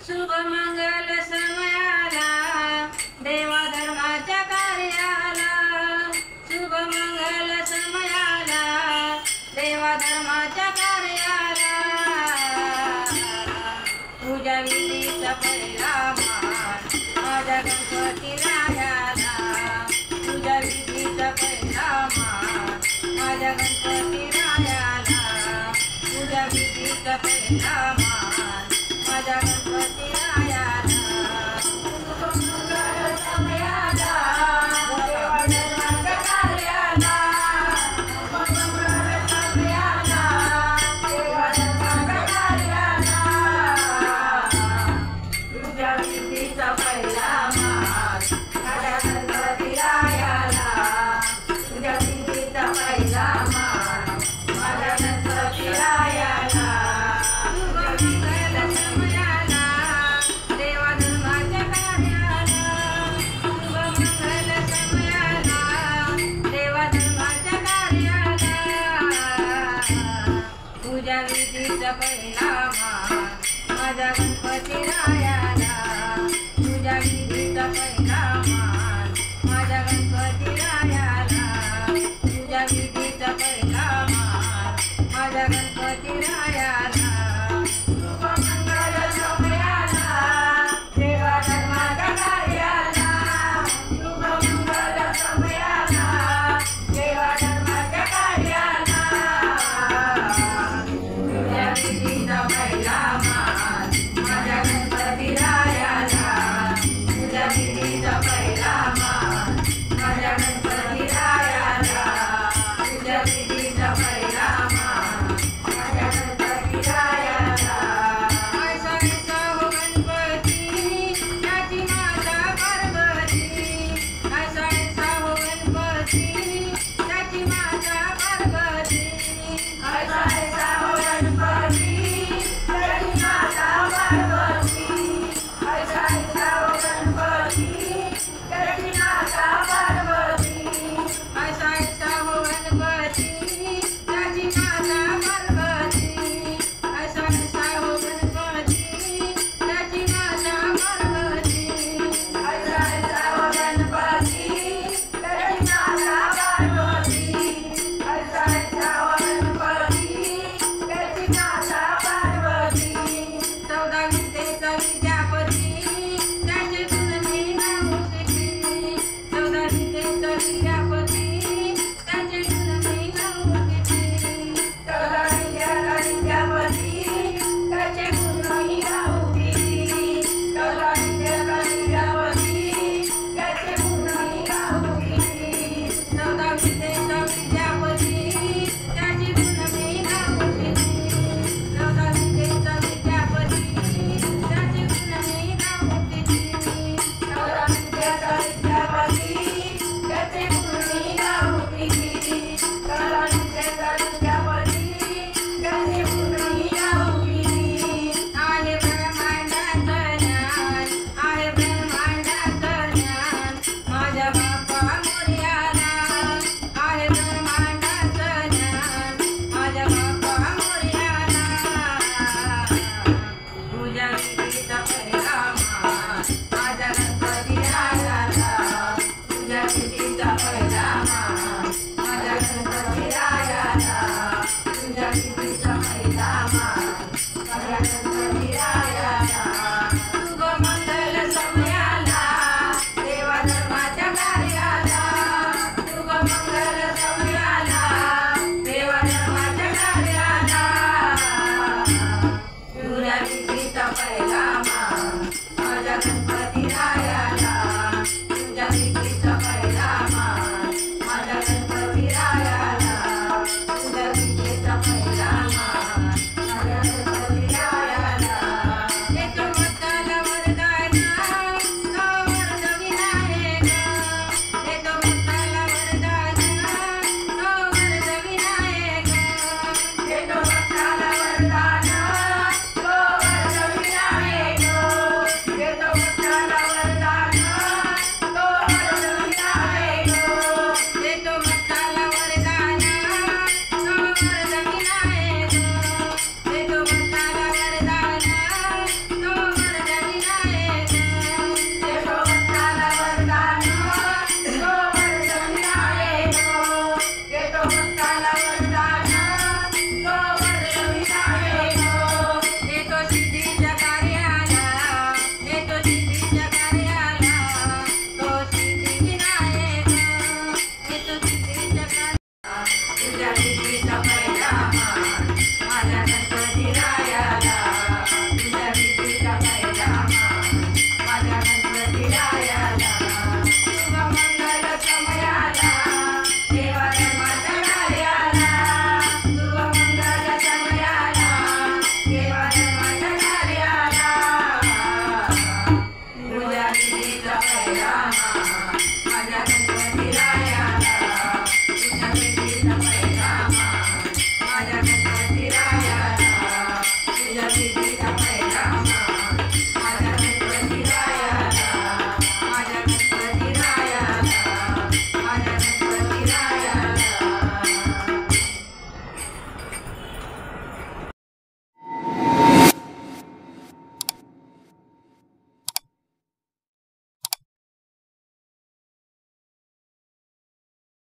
शुभ मंगल समयाला देवा धर्माच्या कार्याला शुभ मंगल समयाला देवा धर्माच्या कार्याला पूजा विधीचा पहिला मान माझ्या गणपती रायाला पूजा विधीचा पहिला मान माझ्या गणपती रायाला पूजा विधीचा पहिला मान माझ्या गणपती रायाला समयाला देवा धर्माच्या कार्याला समयाला देवा धर्माच्या कार्याला पूजा विधीचा पहिला मान माझ्या गणपती रायाला पूजा विधीचा पहिला मान माझ्या गणपती रायाला पूजा विधीचा पहिला मान माझ्या गणपती रायाला पूजा विधीचा पहिला मान माझ्या गणपती रायाला पूजा विधीचा पहिला मान माझ्या गणपती रायाला शुभ मंगल समयाला देवा धर्माच्या कार्याला शुभ मंगल समयाला देवा धर्माच्या कार्याला विधीचा पहिला मान माझ्या गणपती रायाला पूजा विधीचा पहिला मान माझ्या गणपती रायाला पूजा विधीचा पहिला मान माझ्या गणपती रायाला ऐसा ऐसा हो गणपती त्याची माता पार्वती ऐसा ऐसा हो गणपती त्याची माता पार्वती ऐसा ऐसा हो गणपती त्याची माता पार्वती ऐसा ऐसा हो गणपती त्याची माता पार्वती ऐसा ऐसा हो गणपती त्याची माता पार्वती ऐसा ऐसा हो गणपती त्याची माता पार्वती ऐसा ऐसा हो गणपती त्याची माता पार्वती ऐसा ऐसा हो गणपती त्याची माता पार्वती 14 विद्येचा विद्यापती त्याचे गुणने नामुष्की 14 विद्येचा विद्यापती त्याचे गुणने नामुष्की 14 विद्याचा विद्यापती त्याचे गुणने नामुष्की 14 विद्याचा विद्यापती त्याचे गुणने नामुष्की 14 विद्येचा विद्यापती त्याचे गुणने नामुष्की 14 विद्येचा विद्यापती त्याचे गुणने नामुष्की 14 विद्येचा विद्यापती त्याचे गुणने नामुष्की 14 विद्येचा विद्यापती त्याचे गुणने नामुष्की आहे ब्रह्मांडाचं ज्ञान आहे ब्रह्मांडाचं ज्ञान माझ्या बाप्पा मोरयाला आहे ब्रह्मांडाचं ज्ञान माझ्या बाप्पा मोरयाला पूजा विधीचा पहिला मान माझ्या गणपती रायाला पूजा विधीचा पहिला मान माझ्या गणपती रायाला पूजा विधीचा पहिला मान माझ्या गणपती रायाला शुभ मंगल समयाला देवा धर्माच्या कार्याला शुभ मंगल समयाला देवा धर्माच्या कार्याला पूजा विधीचा पहिला मान माझ्या गणपती